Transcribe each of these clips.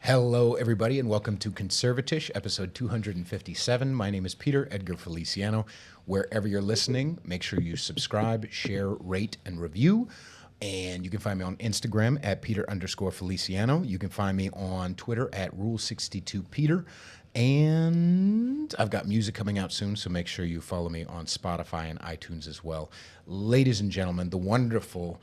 Hello, everybody, and welcome to CONSERVATISH, episode 257. My name is Peter Edgar Feliciano. Wherever you're listening, make sure you subscribe, share, rate, and review. And you can find me on Instagram at Peter_Feliciano. You can find me on Twitter at Rule62Peter. And I've got music coming out soon, so make sure you follow me on Spotify and iTunes as well. Ladies and gentlemen, the wonderful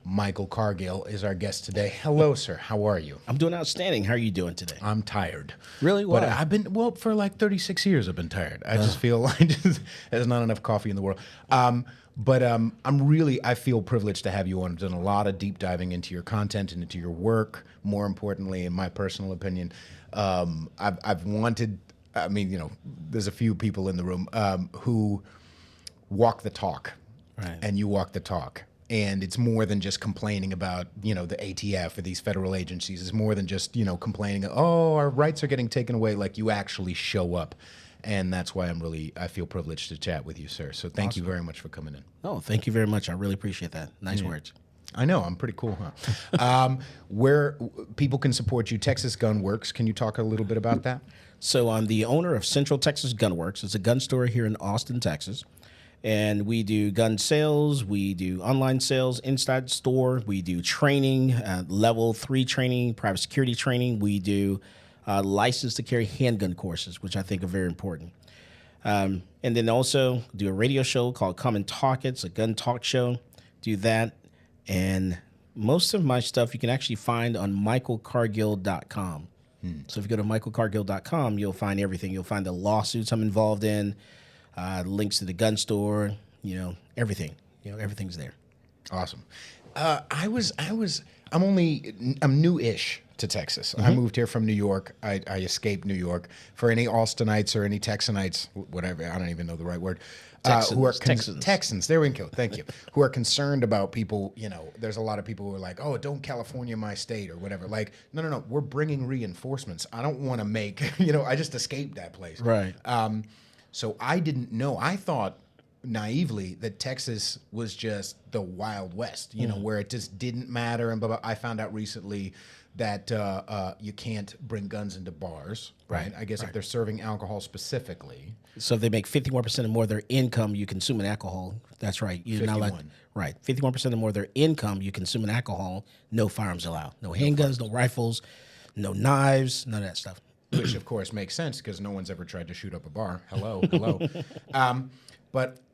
Michael Cargill is our guest today. Hello, sir. How are you? I'm doing outstanding. How are you doing today? I'm tired. Really? Why? But I've been, for like 36 years I've been tired. I just feel like there's not enough coffee in the world. I feel privileged to have you on. I've done a lot of deep diving into your content and into your work. More importantly, in my personal opinion, I've wanted, there's a few people in the room who walk the talk. Right. And you walk the talk. And it's more than just complaining about, the ATF or these federal agencies. It's more than just, complaining, oh, our rights are getting taken away. Like, you actually show up. And that's why I feel privileged to chat with you, sir. So thank you very much for coming in. Oh, thank you very much. I really appreciate that. Nice words. I know. I'm pretty cool, huh? Where people can support you, Texas Gun Works. Can you talk a little bit about that? So I'm the owner of Central Texas Gun Works. It's a gun store here in Austin, Texas. And we do gun sales, we do online sales, inside store, we do training, level 3 training, private security training. We do license to carry handgun courses, which I think are very important. And then also do a radio show called Come and Talk. It's a gun talk show. Do that. And most of my stuff you can actually find on michaelcargill.com. So if you go to michaelcargill.com, you'll find everything. You'll find the lawsuits I'm involved in. Links to the gun store, everything. Everything's there. Awesome. I'm new-ish to Texas. I moved here from New York. I escaped New York. For any Austinites or any Texanites, whatever, I don't even know the right word, who are Texans. There we go. Thank you. Who are concerned about people, there's a lot of people who are like, oh, don't California my state or whatever. Like, no. We're bringing reinforcements. I don't want to make, I just escaped that place. Right. So I didn't know. I thought naively that Texas was just the Wild West, where it just didn't matter. And blah, blah. I found out recently that you can't bring guns into bars, right? I guess if they're serving alcohol specifically. So if they make 51% or more of their income you consume in alcohol. That's right. You're 51. not allowed, right. 51% or more of their income you consume in alcohol. No firearms allowed. No handguns, no rifles, no knives, none of that stuff. Which, of course, makes sense because no one's ever tried to shoot up a bar. Hello.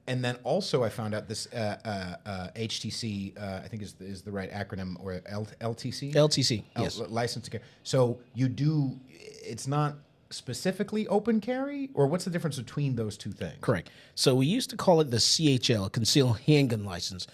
And then also I found out this HTC, I think is the right acronym, or LTC? LTC, yes. License to carry. So it's not specifically open carry, or what's the difference between those two things? Correct. So we used to call it the CHL, Concealed Handgun License.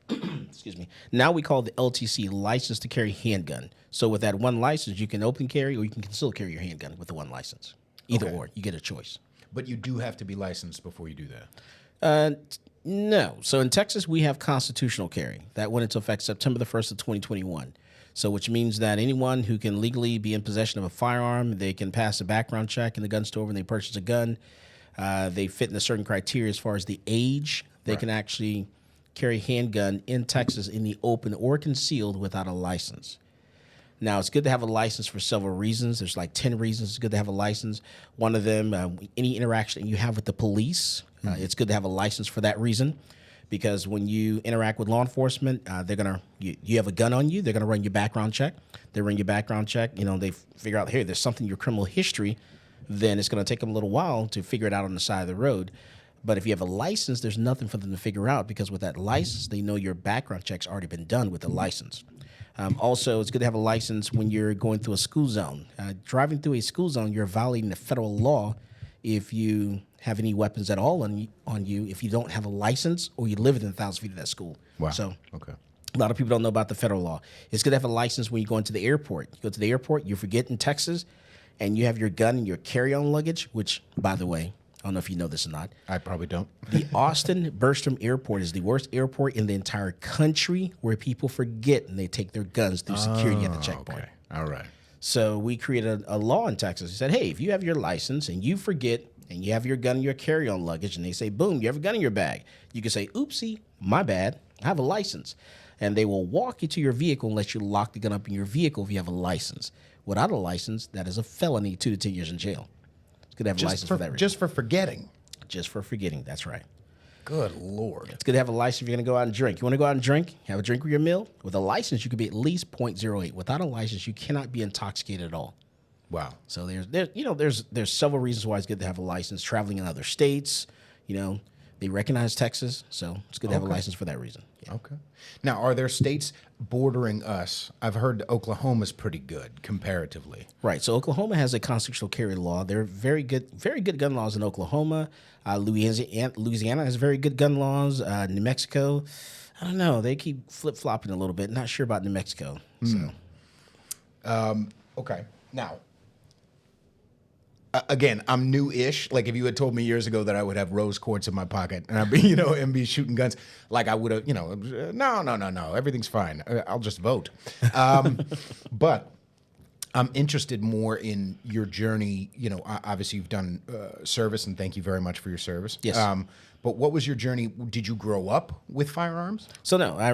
Excuse me. Now we call it the LTC, License to Carry Handgun. So with that one license, you can open carry or you can conceal carry your handgun with the one license. Either or, you get a choice. But you do have to be licensed before you do that. No. So in Texas, we have constitutional carry. That went into effect September the 1st of 2021. So which means that anyone who can legally be in possession of a firearm, they can pass a background check in the gun store when they purchase a gun. They fit in a certain criteria as far as the age. They can actually carry handgun in Texas in the open or concealed without a license. Now, it's good to have a license for several reasons. There's like 10 reasons it's good to have a license. One of them, any interaction you have with the police, it's good to have a license for that reason. Because when you interact with law enforcement, you have a gun on you, they're going to run your background check. They run your background check. They figure out, hey, there's something in your criminal history. Then it's going to take them a little while to figure it out on the side of the road. But if you have a license, there's nothing for them to figure out because with that license, they know your background check's already been done with the license. Also, it's good to have a license when you're going through a school zone. Driving through a school zone, you're violating the federal law if you have any weapons at all on you if you don't have a license or you live within 1,000 feet of that school. Wow. So okay. A lot of people don't know about the federal law. It's good to have a license when you go into the airport. You go to the airport, you forget in Texas, and you have your gun and your carry-on luggage, which, by the way, I don't know if you know this or not. I probably don't. The Austin Bergstrom Airport is the worst airport in the entire country where people forget and they take their guns through security at the checkpoint. Okay. All right. So we created a law in Texas. We said, hey, if you have your license and you forget and you have your gun in your carry-on luggage and they say, boom, you have a gun in your bag, you can say, oopsie, my bad, I have a license. And they will walk you to your vehicle and let you lock the gun up in your vehicle if you have a license. Without a license, that is a felony, 2 to 10 years in jail. It's good to have a license for that reason. Just for forgetting. Just for forgetting, that's right. Good Lord. It's good to have a license if you're going to go out and drink. You want to go out and drink, have a drink with your meal. With a license, you could be at least 0.08. Without a license, you cannot be intoxicated at all. Wow. So there's several reasons why it's good to have a license. Traveling in other states, they recognize Texas, so it's good to have a license for that reason. Yeah. Okay. Now, are there states bordering us? I've heard Oklahoma's pretty good comparatively. Right. So Oklahoma has a constitutional carry law. There are very good gun laws in Oklahoma. Louisiana has very good gun laws. New Mexico, I don't know. They keep flip-flopping a little bit. Not sure about New Mexico. So. Okay. Now, again, I'm new-ish. Like if you had told me years ago that I would have rose quartz in my pocket and I'd be, and be shooting guns, like I would have, no, everything's fine. I'll just vote. But I'm interested more in your journey. Obviously you've done service, and thank you very much for your service. Yes. But what was your journey? Did you grow up with firearms? So no, I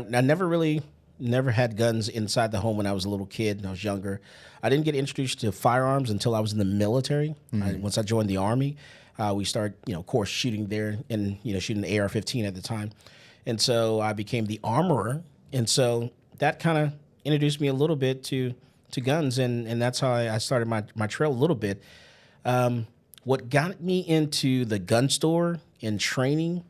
never had guns inside the home when I was a little kid and I was younger. I didn't get introduced to firearms until I was in the military. Once I joined the Army, we started, of course, shooting there and, shooting the AR-15 at the time. And so I became the armorer. And so that kind of introduced me a little bit to guns. And that's how I started my trail a little bit. What got me into the gun store and training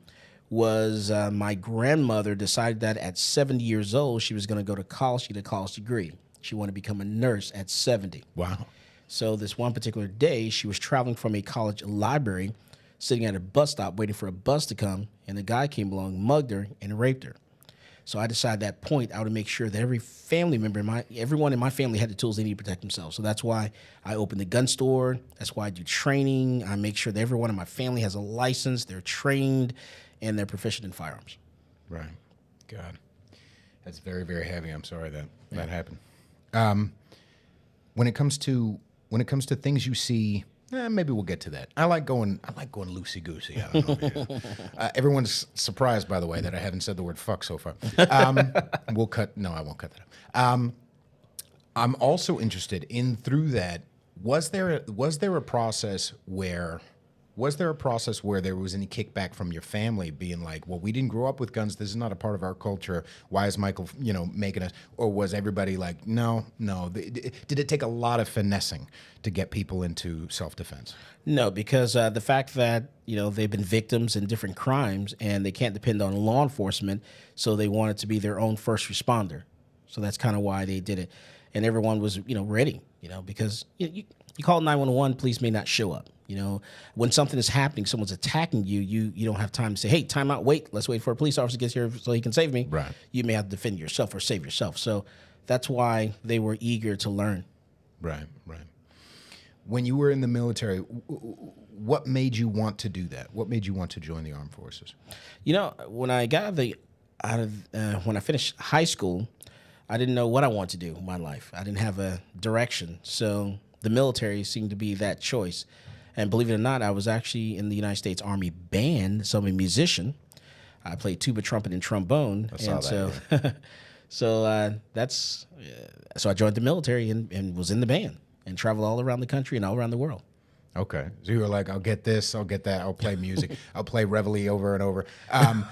was my grandmother decided that at 70 years old, she was going to go to college, to get a college degree. She wanted to become a nurse at 70. Wow. So this one particular day, she was traveling from a college library, sitting at a bus stop, waiting for a bus to come, and a guy came along, mugged her, and raped her. So I decided at that point I would make sure that every family member, everyone in my family had the tools they need to protect themselves. So that's why I opened the gun store. That's why I do training. I make sure that everyone in my family has a license, they're trained, and they're proficient in firearms. Right. God. That's very, very heavy. I'm sorry that happened. When it comes to things you see, maybe we'll get to that. I like going loosey goosey. I don't know. Everyone's surprised, by the way, that I haven't said the word fuck so far. We'll cut. No, I won't cut that out. I'm also interested in through that. Was there a process where there was any kickback from your family being like, well, we didn't grow up with guns. This is not a part of our culture. Why is Michael, making us? Or was everybody like, no? Did it take a lot of finessing to get people into self-defense? No, because the fact that, they've been victims in different crimes and they can't depend on law enforcement, so they wanted to be their own first responder. So that's kind of why they did it. And everyone was, ready, because you call 911, police may not show up. When something is happening, someone's attacking you, you don't have time to say, hey, time out, wait, let's wait for a police officer to get here so he can save me. Right. You may have to defend yourself or save yourself. So that's why they were eager to learn. Right. When you were in the military, what made you want to do that? What made you want to join the armed forces? When I got when I finished high school, I didn't know what I wanted to do in my life. I didn't have a direction. So the military seemed to be that choice. And believe it or not, I was actually in the United States Army band, so I'm a musician. I played tuba, trumpet, and trombone. So I joined the military and was in the band and traveled all around the country and all around the world. Okay. So you were like, I'll get this, I'll get that, I'll play music, I'll play Reveille over and over.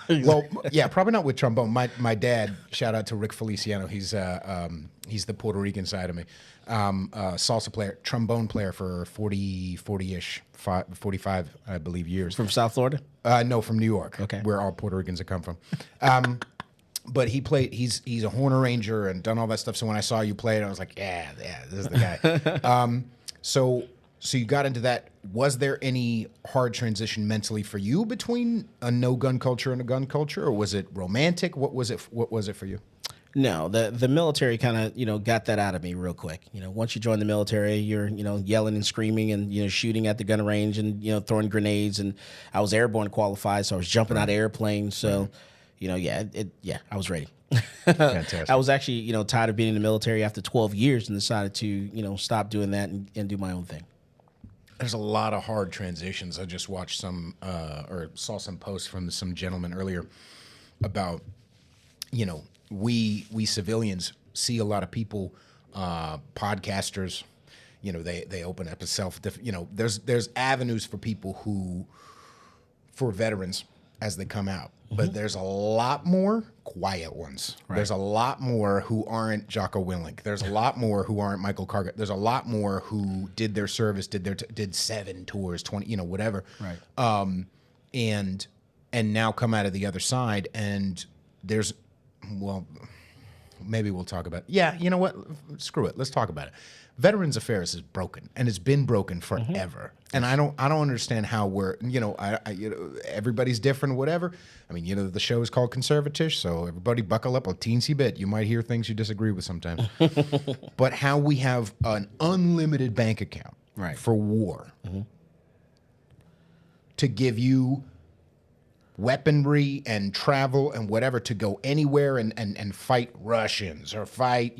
Well, yeah, probably not with trombone. My dad, shout out to Rick Feliciano, he's the Puerto Rican side of me. Salsa player, trombone player for 40-ish, 45, I believe, years. From South Florida? No, from New York, okay, where all Puerto Ricans have come from. But he's a horn arranger and done all that stuff. So when I saw you play it, I was like, yeah, this is the guy. So you got into that. Was there any hard transition mentally for you between a no gun culture and a gun culture, or was it romantic? What was it for you? No, the military kind of, got that out of me real quick. Once you join the military, you're, yelling and screaming and, shooting at the gun range and, throwing grenades. And I was airborne qualified, so I was jumping out of airplanes. So, I was ready. Fantastic. I was actually, tired of being in the military after 12 years and decided to, stop doing that and do my own thing. There's a lot of hard transitions. I just watched or saw some posts from some gentleman earlier about, we civilians see a lot of people, podcasters, they open up a there's avenues for people for veterans as they come out. But there's a lot more quiet ones. Right. There's a lot more who aren't Jocko Willink. There's a lot more who aren't Michael Cargill. There's a lot more who did their service, did 7 tours, 20, whatever. Right. And now come out of the other side, and there's, well, maybe we'll talk about it. Yeah, you know what? Screw it. Let's talk about it. Veterans Affairs is broken, and it's been broken forever. And I don't understand how we're, everybody's different, whatever. I mean, the show is called Conservatish, so everybody buckle up a teensy bit. You might hear things you disagree with sometimes. But how we have an unlimited bank account for war to give you weaponry and travel and whatever to go anywhere and fight Russians or fight,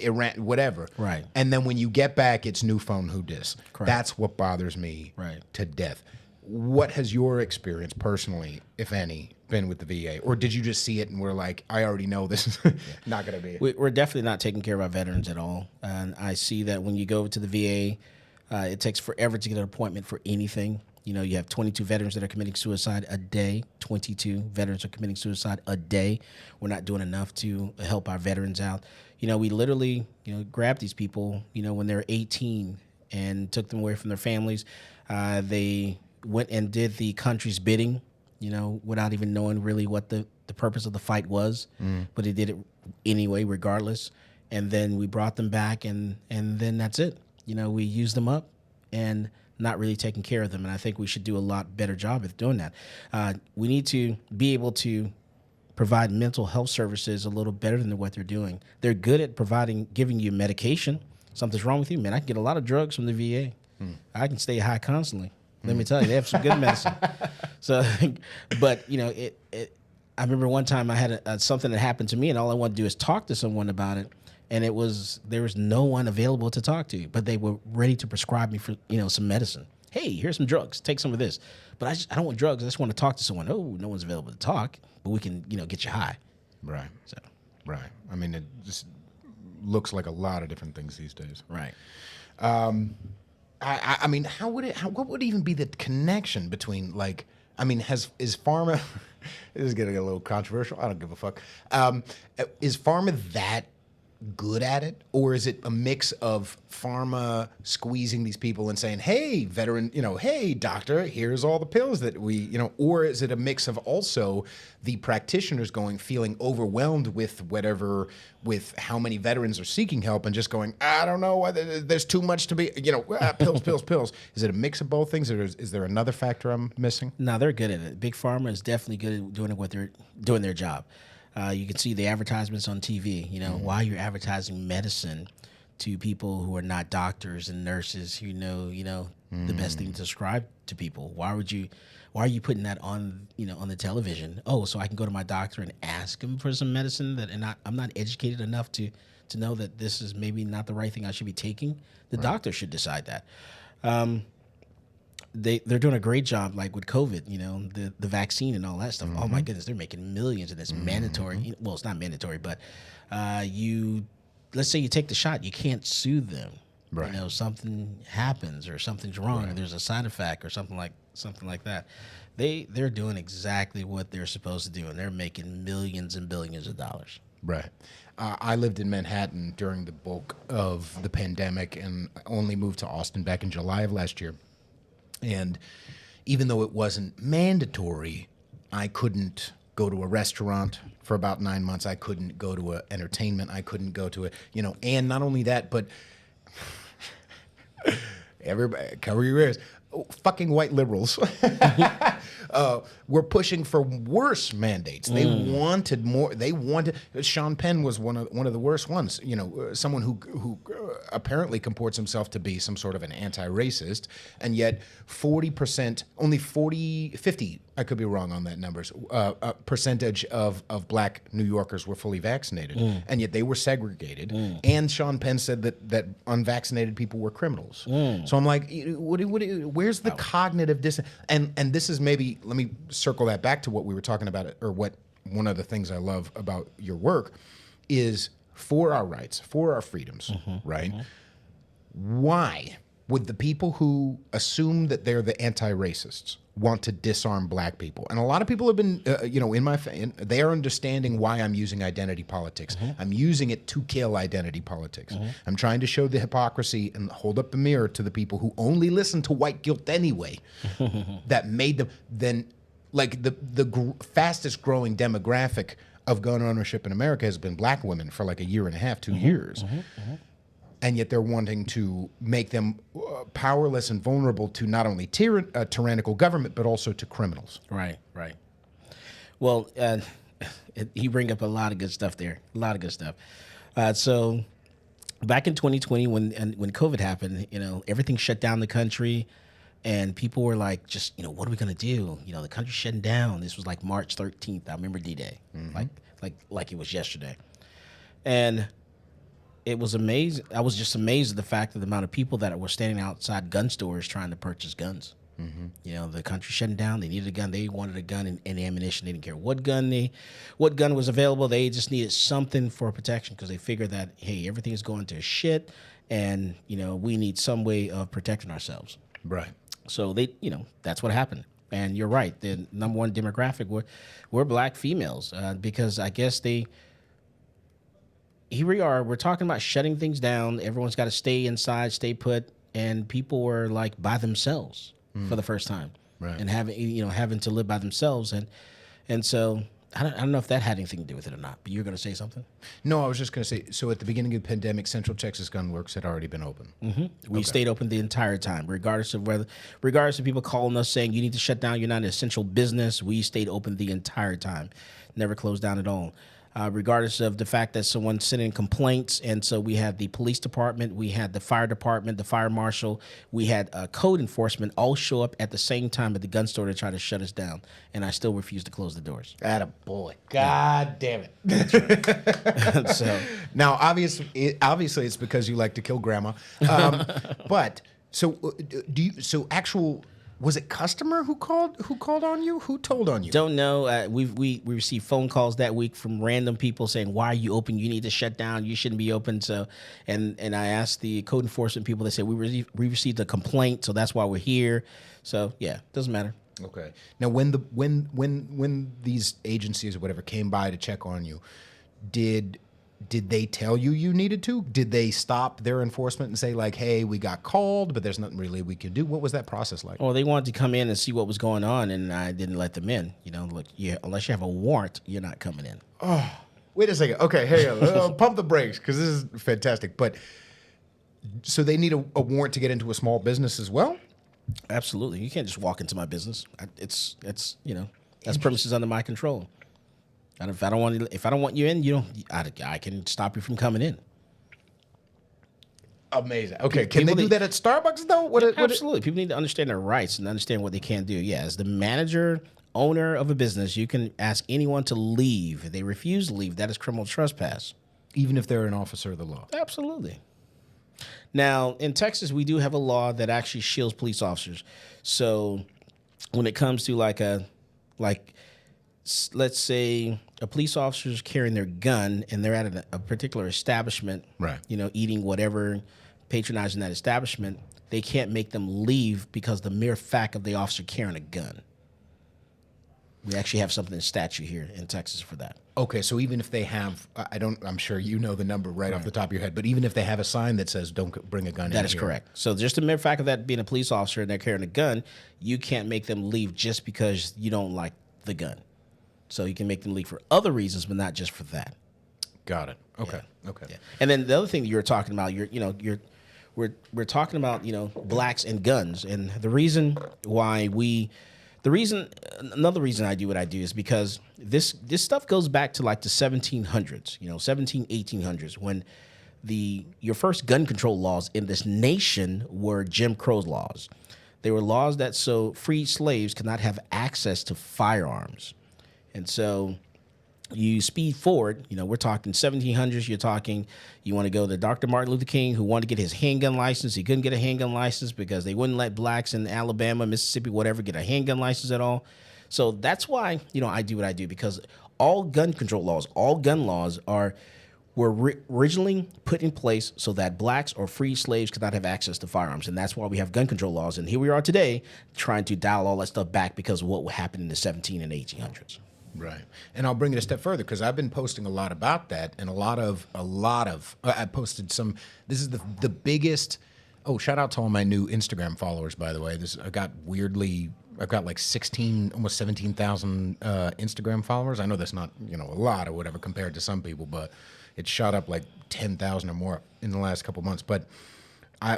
Iran, whatever. Right. And then when you get back, it's new phone, who dis. Correct. That's what bothers me to death. What has your experience personally, if any, been with the VA? Or did you just see it and we're like, I already know this is not going to be it? We're definitely not taking care of our veterans at all. And I see that when you go to the VA, it takes forever to get an appointment for anything. You have 22 veterans that are committing suicide a day. 22 veterans are committing suicide a day. We're not doing enough to help our veterans out. We literally, grabbed these people, when they were 18 and took them away from their families. They went and did the country's bidding, without even knowing really what the purpose of the fight was. But they did it anyway, regardless. And then we brought them back, and then that's it. We used them up and not really taking care of them. And I think we should do a lot better job of doing that. We need to be able to provide mental health services a little better than what they're doing. They're good at giving you medication. Something's wrong with you, man. I can get a lot of drugs from the VA. I can stay high constantly. Let me tell you, they have some good medicine. So, but I remember one time I had something that happened to me, and all I wanted to do is talk to someone about it. And there was no one available to talk to, but they were ready to prescribe me for, some medicine. Hey, here's some drugs. Take some of this. But I don't want drugs. I just want to talk to someone. Oh, no one's available to talk, but we can, get you high. Right. So. Right. I mean, it just looks like a lot of different things these days. Right. I mean, what would even be the connection between is pharma, this is getting a little controversial. I don't give a fuck. Is pharma that good at it, or is it a mix of pharma squeezing these people and saying, hey, veteran, hey, doctor, here's all the pills that we, or is it a mix of also the practitioners feeling overwhelmed with how many veterans are seeking help and just going, I don't know, there's too much to be, pills. Is it a mix of both things, or is there another factor I'm missing? No, they're good at it. Big pharma is definitely good at doing their job. You can see the advertisements on TV, while you're advertising medicine to people who are not doctors and nurses who know, the best thing to prescribe to people. Why are you putting that on, on the television? Oh, so I can go to my doctor and ask him for some medicine I'm not educated enough to know that this is maybe not the right thing I should be taking. The doctor should decide that. They're doing a great job, like with COVID, the vaccine and all that stuff. Oh my goodness, they're making millions, and it's mandatory. Well, it's not mandatory, but let's say you take the shot, you can't sue them. Right. Something happens or something's wrong, or there's a side effect or something like that. They're doing exactly what they're supposed to do, and they're making millions and billions of dollars. Right. I lived in Manhattan during the bulk of the pandemic, and only moved to Austin back in July of last year. And even though it wasn't mandatory, I couldn't go to a restaurant for about 9 months. I couldn't go to an entertainment. I couldn't go to and not only that, but everybody, cover your ears. Fucking white liberals were pushing for worse mandates. They wanted more. Sean Penn was one of the worst ones. Someone who apparently comports himself to be some sort of an anti-racist, and yet 40%, only 50. I could be wrong on that numbers. Percentage of black New Yorkers were fully vaccinated, and yet they were segregated. And Sean Penn said that unvaccinated people were criminals. So I'm like, where's the cognitive dissonance? And this is maybe, let me circle that back to what we were talking about, or what one of the things I love about your work is for our rights, for our freedoms, right? Why would the people who assume that they're the anti-racists want to disarm black people? And a lot of people have been, they are understanding why I'm using identity politics. I'm using it to kill identity politics. I'm trying to show the hypocrisy and hold up the mirror to the people who only listen to white guilt anyway, that made them then, like the fastest growing demographic of gun ownership in America has been black women for like a year and a half, 2 years. And yet they're wanting to make them powerless and vulnerable to not only tyrannical government, but also to criminals. Right. Well, you bring up a lot of good stuff there. A lot of good stuff. So back in 2020, when COVID happened, everything shut down the country, and people were like, just, what are we going to do? The country's shutting down. This was like March 13th. I remember D-Day, like it was yesterday. And it was amazing. I was just amazed at the fact of the amount of people that were standing outside gun stores trying to purchase guns. The country shutting down. They needed a gun. They wanted a gun and ammunition. They didn't care what gun was available. They just needed something for protection because they figured that, hey, everything is going to shit, and we need some way of protecting ourselves. Right. So that's what happened. And you're right. The number one demographic were black females because I guess here we are, we're talking about shutting things down. Everyone's got to stay inside, stay put, and people were like by themselves for the first time, right? And having to live by themselves, and so I don't know if that had anything to do with it or not. But you're going to say something? No, I was just going to say. So at the beginning of the pandemic, Central Texas Gun Works had already been open. We stayed open the entire time, regardless of people calling us saying you need to shut down. You're not an essential business. We stayed open the entire time, never closed down at all. Regardless of the fact that someone sent in complaints. And so we had the police department, we had the fire department, the fire marshal, we had code enforcement all show up at the same time at the gun store to try to shut us down. And I still refused to close the doors. Attaboy. God damn it. So now, obviously, it's because you like to kill grandma. But so was it customer who called on you? Who told on you? Don't know. We received phone calls that week from random people saying, "Why are you open? You need to shut down. You shouldn't be open." So, and I asked the code enforcement people. They said we received a complaint, so that's why we're here. So yeah, doesn't matter. Okay. Now, when these agencies or whatever came by to check on you, did they tell you needed to? Did they stop their enforcement and say like, hey, we got called, but there's nothing really we can do? What was that process like? Well, they wanted to come in and see what was going on, and I didn't let them in. Look, unless you have a warrant, you're not coming in. Oh, wait a second. Okay, hey, pump the brakes because this is fantastic. But so they need a warrant to get into a small business as well? Absolutely. You can't just walk into my business. It's that's premises under my control. And if I don't want you in, I can stop you from coming in. Amazing. Okay, can they do that at Starbucks though? Absolutely. People need to understand their rights and understand what they can do. Yeah, as the manager, owner of a business, you can ask anyone to leave. If they refuse to leave, that is criminal trespass. Even if they're an officer of the law. Absolutely. Now, in Texas, we do have a law that actually shields police officers. So when it comes to let's say a police officer is carrying their gun and they're at a particular establishment, right? Eating whatever, patronizing that establishment, they can't make them leave because the mere fact of the officer carrying a gun. We actually have something in statute here in Texas for that. Okay, so even if they have, I'm sure you know the number right off the top of your head, but even if they have a sign that says don't bring a gun in here. That is correct. So just the mere fact of that being a police officer and they're carrying a gun, you can't make them leave just because you don't like the gun. So you can make them leave for other reasons, but not just for that. Got it. Okay. Yeah. Okay. Yeah. And then the other thing that you were talking about, we're talking about blacks and guns, and another reason I do what I do is because this stuff goes back to like the 1700s, 1800s, when your first gun control laws in this nation were Jim Crow laws. They were laws that so freed slaves could not have access to firearms. And so you speed forward, we're talking 1700s, you want to go to Dr. Martin Luther King, who wanted to get his handgun license. He couldn't get a handgun license because they wouldn't let blacks in Alabama, Mississippi, whatever, get a handgun license at all. So that's why, I do what I do, because all gun control laws, all gun laws were originally put in place so that blacks or free slaves could not have access to firearms. And that's why we have gun control laws. And here we are today trying to dial all that stuff back because of what happened in the 17 and 1800s. Right. And I'll bring it a step further because I've been posting a lot about that, and I posted some. This is the biggest. Oh, shout out to all my new Instagram followers, by the way. I've got like 16, almost 17,000 Instagram followers. I know that's not, a lot or whatever compared to some people, but it shot up like 10,000 or more in the last couple months. But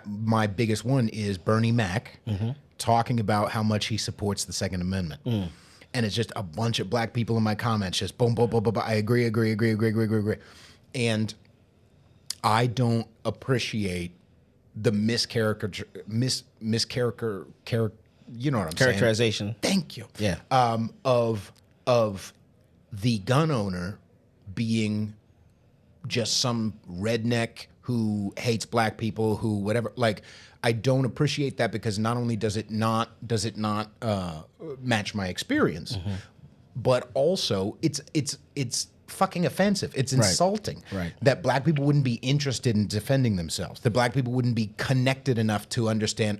my biggest one is Bernie Mac talking about how much he supports the Second Amendment. And it's just a bunch of black people in my comments just boom, boom, boom, boom, boom. I agree. And I don't appreciate the you know what I'm saying? Characterization. Thank you. Yeah. Of the gun owner being just some redneck who hates black people, who whatever. Like, I don't appreciate that because not only does it not match my experience, but also it's fucking offensive. It's insulting that black people wouldn't be interested in defending themselves. That black people wouldn't be connected enough to understand,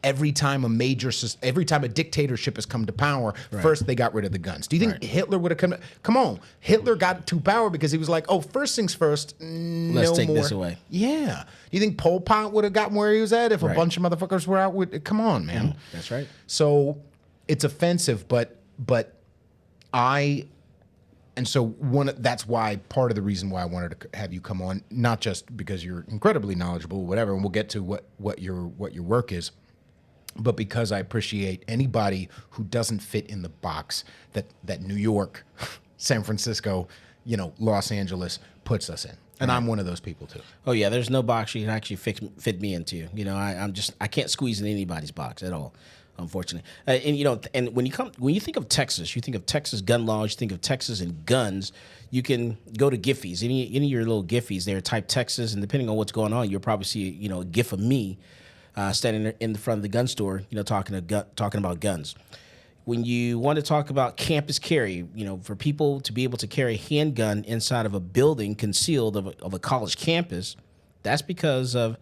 every time a dictatorship has come to power, first they got rid of the guns. Do you think Hitler would have come on, Hitler got to power because he was like, first things first, let's take this away. Yeah. Do you think Pol Pot would have gotten where he was at if a bunch of motherfuckers were out with, come on, man. That's right. So it's offensive, but that's why part of the reason why I wanted to have you come on, not just because you're incredibly knowledgeable, whatever, and we'll get to what your work is, but because I appreciate anybody who doesn't fit in the box that New York, San Francisco, Los Angeles puts us in. And I'm one of those people too. Oh yeah, there's no box you can actually fit me into. I can't squeeze in anybody's box at all. Unfortunately, and when you think of Texas, you think of Texas gun laws, you think of Texas and guns. You can go to Giphies, any of your little Giphies there, type Texas, and depending on what's going on, you'll probably see a GIF of me standing in the front of the gun store, talking about guns. When you want to talk about campus carry, for people to be able to carry a handgun inside of a building concealed of a college campus, that's because of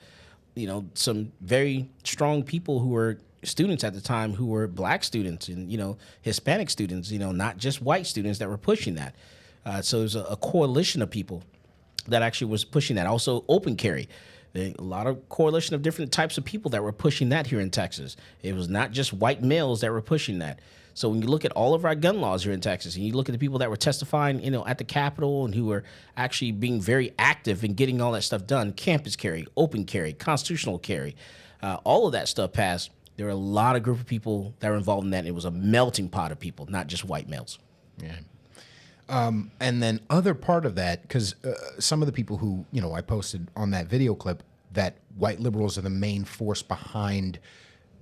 some very strong people who were students at the time who were black students and Hispanic students, not just white students that were pushing that. So there's a coalition of people that actually was pushing that. Also open carry, a lot of coalition of different types of people that were pushing that here in Texas. It was not just white males that were pushing that. So when you look at all of our gun laws here in Texas, and you look at the people that were testifying, at the Capitol and who were actually being very active in getting all that stuff done, campus carry, open carry, constitutional carry, all of that stuff passed. There were a lot of group of people that were involved in that. And it was a melting pot of people, not just white males. Yeah. And then other part of that, because some of the people who, I posted on that video clip that white liberals are the main force behind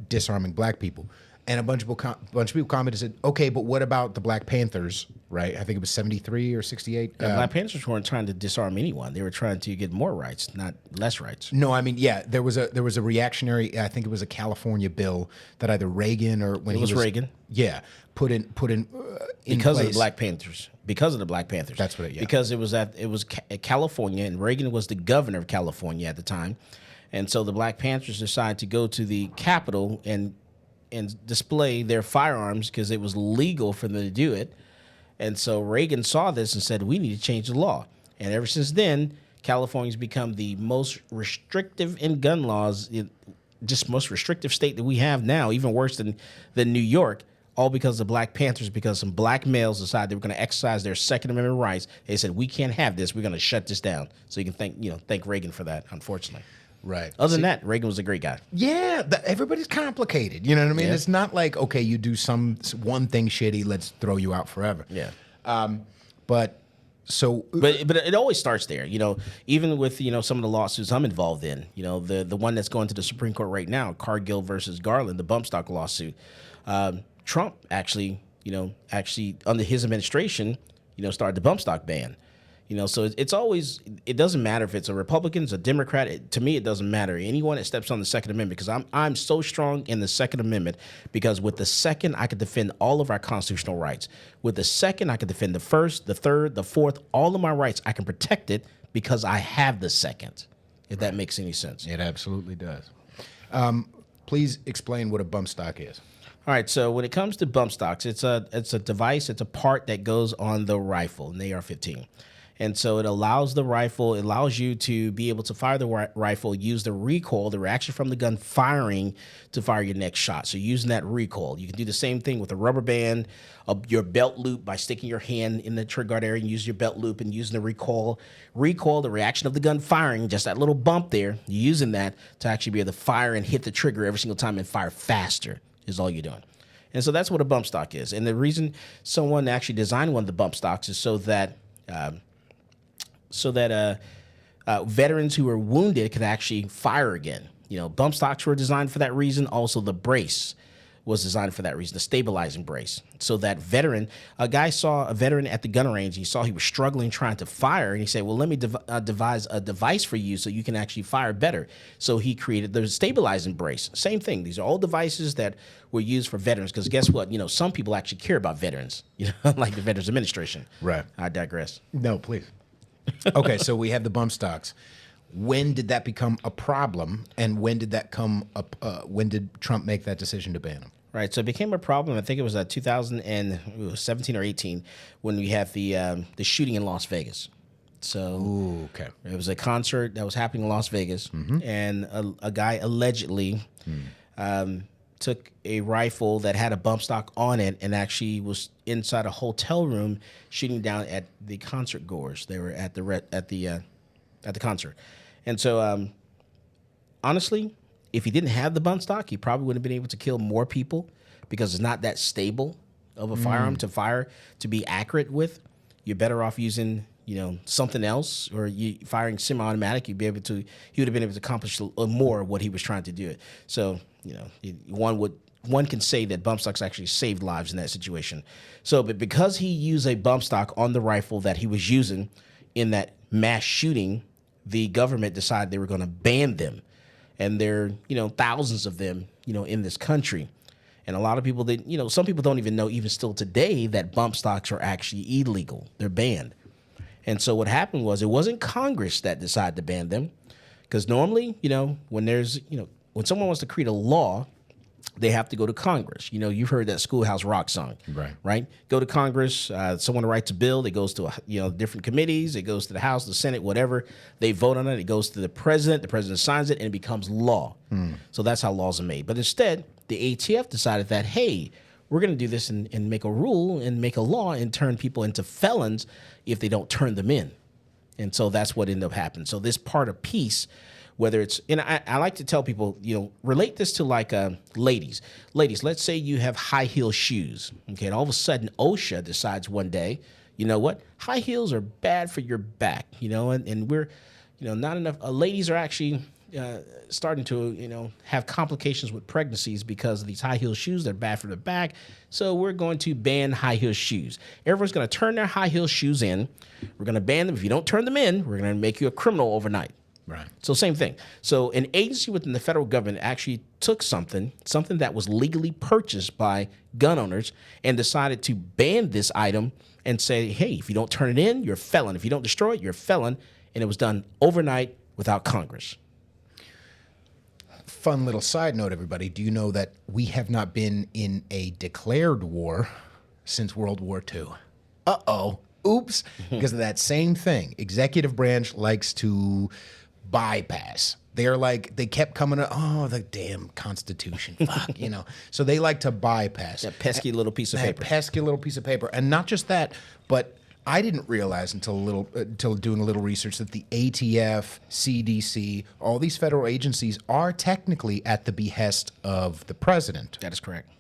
disarming black people. And a bunch of people commented and said, okay, but what about the Black Panthers, right? I think it was 73 or 68. Black Panthers weren't trying to disarm anyone. They were trying to get more rights, not less rights. No, I mean, yeah, there was a reactionary, I think it was a California bill that either Reagan or when it was Reagan. Yeah, put in because place. of the Black Panthers. Because of the Black Panthers. That's what Because it was California, and Reagan was the governor of California at the time. And so the Black Panthers decided to go to the Capitol and display their firearms because it was legal for them to do it. And so Reagan saw this and said, we need to change the law. And ever since then, California's become the most restrictive in gun laws, just most restrictive state that we have now, even worse than New York, all because of Black Panthers, because some black males decided they were going to exercise their Second Amendment rights. They said, we can't have this. We're going to shut this down. So you can thank Reagan for that, unfortunately. Right. Other than that, Reagan was a great guy. Yeah, everybody's complicated. You know what I mean? Yeah. It's not like, okay, you do one thing shitty, let's throw you out forever. Yeah. But it always starts there. Even with some of the lawsuits I'm involved in. The one that's going to the Supreme Court right now, Cargill versus Garland, the bump stock lawsuit. Trump actually under his administration, started the bump stock ban. So it's always, it doesn't matter if it's a Republican, it's a Democrat. To me, it doesn't matter. Anyone that steps on the Second Amendment, because I'm so strong in the Second Amendment, because with the Second, I could defend all of our constitutional rights. With the Second, I could defend the First, the Third, the Fourth, all of my rights. I can protect it because I have the second, if that makes any sense. It absolutely does. Please explain what a bump stock is. All right, so when it comes to bump stocks, it's a device, it's a part that goes on the rifle, an AR-15. And so it allows you to be able to fire the rifle, use the recoil, the reaction from the gun firing to fire your next shot. So using that recoil, you can do the same thing with a rubber band, your belt loop by sticking your hand in the trigger guard area and use your belt loop and using the recoil, the reaction of the gun firing, just that little bump there, using that to actually be able to fire and hit the trigger every single time and fire faster is all you're doing. And so that's what a bump stock is. And the reason someone actually designed one of the bump stocks is so that veterans who are wounded could actually fire again. You know, bump stocks were designed for that reason. Also, the brace was designed for that reason, the stabilizing brace. So that a guy saw a veteran at the gun range. He saw he was struggling trying to fire, and he said, well, let me devise a device for you so you can actually fire better. So he created the stabilizing brace. Same thing. These are all devices that were used for veterans, because guess what? You know, some people actually care about veterans, you know, like the Veterans Administration. Right. I digress. No, please. Okay, so we have the bump stocks. When did that become a problem, and when did that come up? When did Trump make that decision to ban them? Right, so it became a problem. I think it was 2017 or 18 when we had the shooting in Las Vegas. So Ooh, okay. It was a concert that was happening in Las Vegas, and a guy allegedly took a rifle that had a bump stock on it and actually was inside a hotel room shooting down at the concert goers. They were at the concert, and so honestly, if he didn't have the bump stock, he probably would have been able to kill more people because it's not that stable of a firearm to fire to be accurate with. You're better off using, you know, something else, or you firing semi-automatic. He would have been able to accomplish more of what he was trying to do. So, you know, one can say that bump stocks actually saved lives in that situation. So, but because he used a bump stock on the rifle that he was using in that mass shooting, the government decided they were going to ban them. And there are, you know, thousands of them, you know, in this country. And a lot of people that, you know, some people don't even know, even still today, that bump stocks are actually illegal. They're banned. And so what happened was, it wasn't Congress that decided to ban them. Because normally, you know, when someone wants to create a law, they have to go to Congress. You know, you've heard that Schoolhouse Rock song, right? Go to Congress. Someone writes a bill. It goes to different committees. It goes to the House, the Senate, whatever. They vote on it. It goes to the president. The president signs it, and it becomes law. So that's how laws are made. But instead, the ATF decided that, hey, we're going to do this and make a rule and make a law and turn people into felons if they don't turn them in. And so that's what ended up happening. So this part of peace, whether it's, and I like to tell people, you know, relate this to like ladies. Ladies, let's say you have high heel shoes, okay, and all of a sudden OSHA decides one day, you know what, high heels are bad for your back, you know, and we're, you know, not enough, ladies are actually starting to, you know, have complications with pregnancies because of these high heel shoes. They're bad for the back. So we're going to ban high heel shoes. Everyone's going to turn their high heel shoes in. We're going to ban them. If you don't turn them in, we're going to make you a criminal overnight. Right. So same thing. So an agency within the federal government actually took something that was legally purchased by gun owners and decided to ban this item and say, hey, if you don't turn it in, you're a felon. If you don't destroy it, you're a felon. And it was done overnight without Congress. Fun little side note, everybody. Do you know that we have not been in a declared war since World War II? Uh-oh. Oops. Because of that same thing. Executive branch likes to bypass. They're like, they kept coming up, oh, the damn Constitution, fuck, you know. So they like to bypass. That pesky little piece of paper. That pesky little piece of paper. And not just that, but I didn't realize until doing a little research that the ATF, CDC, all these federal agencies are technically at the behest of the president. That is correct.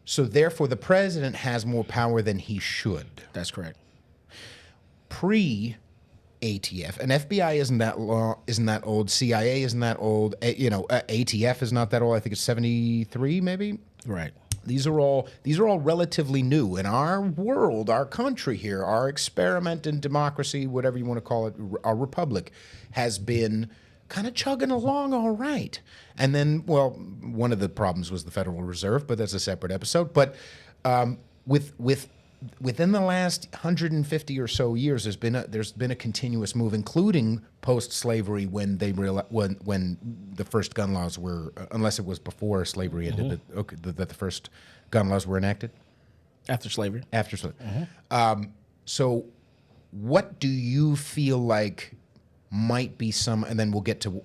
So therefore, the president has more power than he should. That's correct. Pre-ATF, and FBI isn't that old. CIA isn't that old. ATF is not that old. I think it's 73, maybe. Right. These are all relatively new in our world, our country here, our experiment in democracy, whatever you want to call it, our republic, has been kind of chugging along all right. And then, well, one of the problems was the Federal Reserve, but that's a separate episode. But with within the last 150 or so years, there's been a continuous move, including post-slavery, when when the first gun laws were, unless it was before slavery ended, that the first gun laws were enacted After slavery. after slavery. So, what do you feel like might be some? And then we'll get to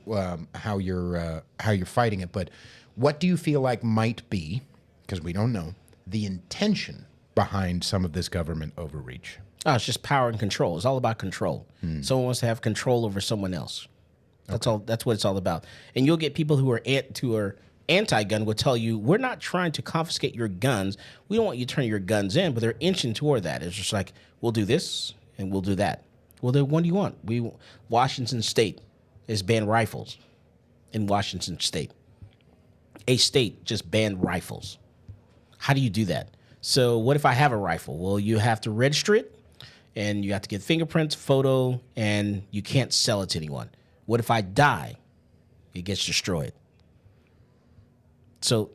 how you're fighting it. But what do you feel like might be, because we don't know, the intention behind some of this government overreach? Oh, it's just power and control. It's all about control. Someone wants to have control over someone else. That's all. That's what it's all about. And you'll get people who are anti-gun will tell you, we're not trying to confiscate your guns. We don't want you to turn your guns in, but they're inching toward that. It's just like, we'll do this and we'll do that. Well, then what do you want? Washington State has banned rifles in Washington State. A state just banned rifles. How do you do that? So what if I have a rifle? Well, you have to register it, and you have to get fingerprints, photo, and you can't sell it to anyone. What if I die? It gets destroyed. So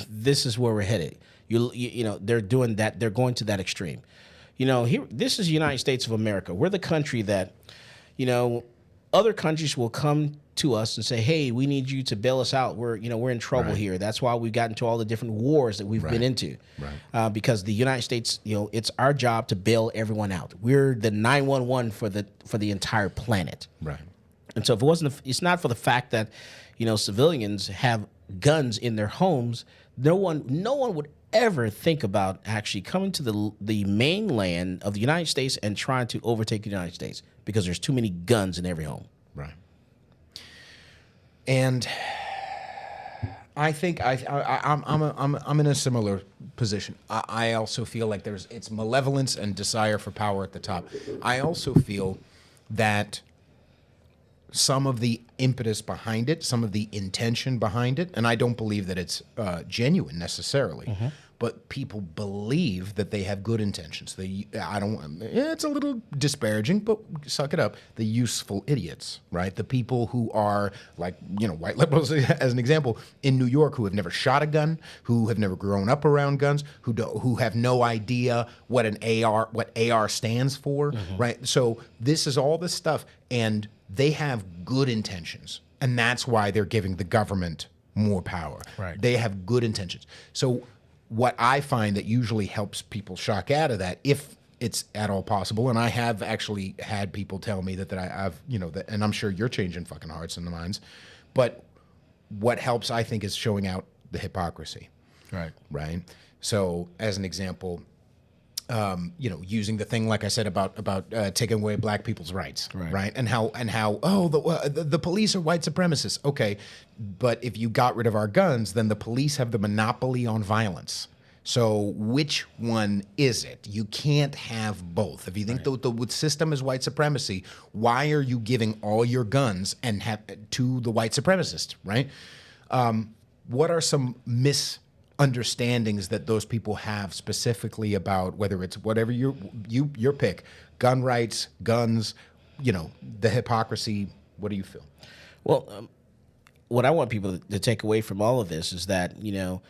this is where we're headed. You know, they're doing that. They're going to that extreme. You know, this is the United States of America. We're the country that, you know, other countries will come to us and say, "Hey, we need you to bail us out. We're in trouble here." That's why we've gotten into all the different wars that we've been into, because the United States, you know, it's our job to bail everyone out. We're the 911 for the entire planet, Right. And so if it's not for the fact that, you know, civilians have guns in their homes, no one would ever think about actually coming to the mainland of the United States and trying to overtake the United States, because there's too many guns in every home. Right. And I think I'm in a similar position. I also feel like it's malevolence and desire for power at the top. I also feel that some of the impetus behind it, some of the intention behind it, and I don't believe that it's genuine necessarily, but people believe that they have good intentions. It's a little disparaging, but suck it up. The useful idiots, right? The people who are like, you know, white liberals, as an example, in New York, who have never shot a gun, who have never grown up around guns, who have no idea what what AR stands for, right? So this is all this stuff, and they have good intentions, and that's why they're giving the government more power. Right. They have good intentions. So what I find that usually helps people shock out of that, if it's at all possible, and I have actually had people tell me that I've, you know, that, and I'm sure you're changing fucking hearts and minds, but what helps, I think, is showing out the hypocrisy. Right. Right. So as an example, you know, using the thing like I said about taking away black people's rights, right? And how the police are white supremacists. Okay, but if you got rid of our guns, then the police have the monopoly on violence. So which one is it? You can't have both. If you think the system is white supremacy, why are you giving all your guns to the white supremacists, right? What are some misunderstandings that those people have specifically about whether it's whatever your pick, gun rights, guns, you know, the hypocrisy? What do you feel? Well, what I want people to take away from all of this is that, you know,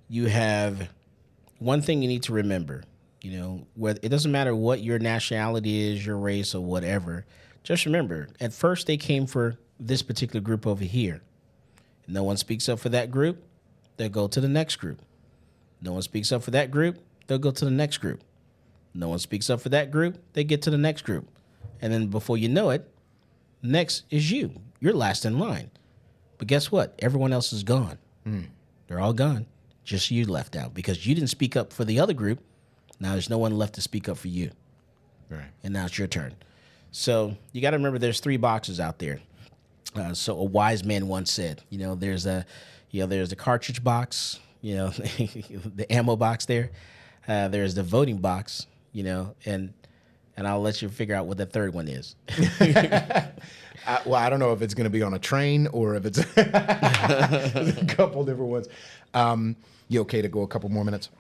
you have one thing you need to remember, you know, it doesn't matter what your nationality is, your race, or whatever. Just remember, at first they came for this particular group over here. No one speaks up for that group, they'll go to the next group. No one speaks up for that group, they'll go to the next group. No one speaks up for that group, they get to the next group. And then before you know it, next is you. You're last in line. But guess what? Everyone else is gone. They're all gone. Just you left out because you didn't speak up for the other group. Now there's no one left to speak up for you. Right. And now it's your turn. So you got to remember there's 3 boxes out there. So a wise man once said, you know, there's the cartridge box, you know, the ammo box there. There's the voting box, you know, and I'll let you figure out what the third one is. Well, I don't know if it's going to be on a train or if it's a couple different ones. You okay to go a couple more minutes?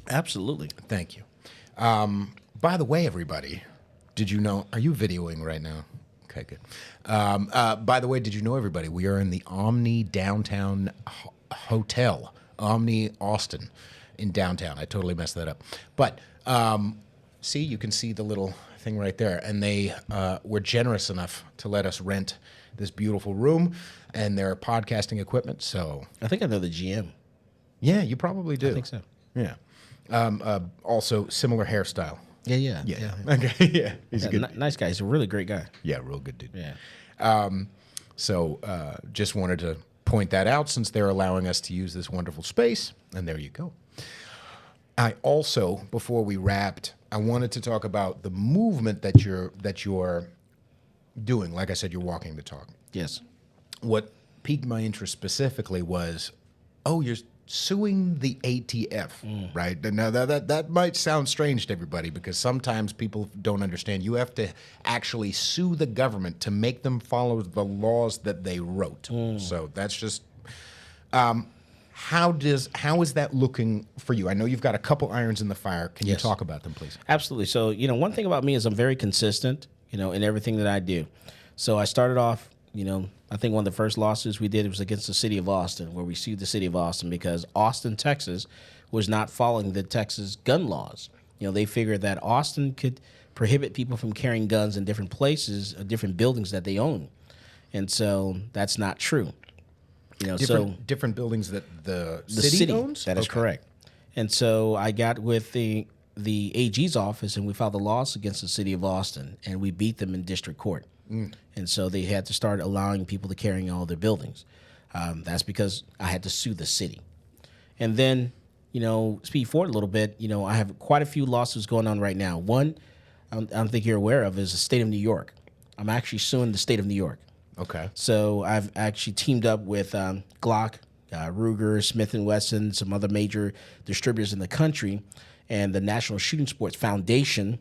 Absolutely. Thank you. By the way, everybody, did you know, are you videoing right now? Okay, good. By the way, did you know, everybody, we are in the Omni Downtown Hotel, Omni Austin in downtown. I totally messed that up. But See, you can see the little thing right there. And they were generous enough to let us rent this beautiful room and their podcasting equipment. So, I think I know the GM. yeah, you probably do. I think so. Yeah. Also, similar hairstyle. Yeah. Okay. Yeah. He's a Yeah, good. nice guy. He's a really great guy. Yeah, real good dude. Yeah. So, just wanted to point that out since they're allowing us to use this wonderful space. And there you go. I also, before we wrapped, I wanted to talk about the movement that you're doing. Like I said, you're walking the talk. Yes. What piqued my interest specifically was, oh, you're suing the ATF, right? Now that might sound strange to everybody because sometimes people don't understand. You have to actually sue the government to make them follow the laws that they wrote. So that's just how is that looking for you? I know you've got a couple irons in the fire. Can you Yes. talk about them, please? Absolutely. So, one thing about me is I'm very consistent, in everything that I do. So I started off, I think one of the first lawsuits we did was against the city of Austin, where we sued the city of Austin because Austin, Texas, was not following the Texas gun laws. They figured that Austin could prohibit people from carrying guns in different places, different buildings that they own. And so that's not true. Different buildings that the The city owns? That is Okay. correct. And so I got with the AG's office and we filed a lawsuit against the city of Austin, and we beat them in district court. And so they had to start allowing people to carry in all their buildings. That's because I had to sue the city. And then, speed forward a little bit, I have quite a few lawsuits going on right now. One, I don't think you're aware of, is the state of New York. I'm actually suing the state of New York. Okay. So I've actually teamed up with Glock, Ruger, Smith & Wesson, some other major distributors in the country, and the National Shooting Sports Foundation,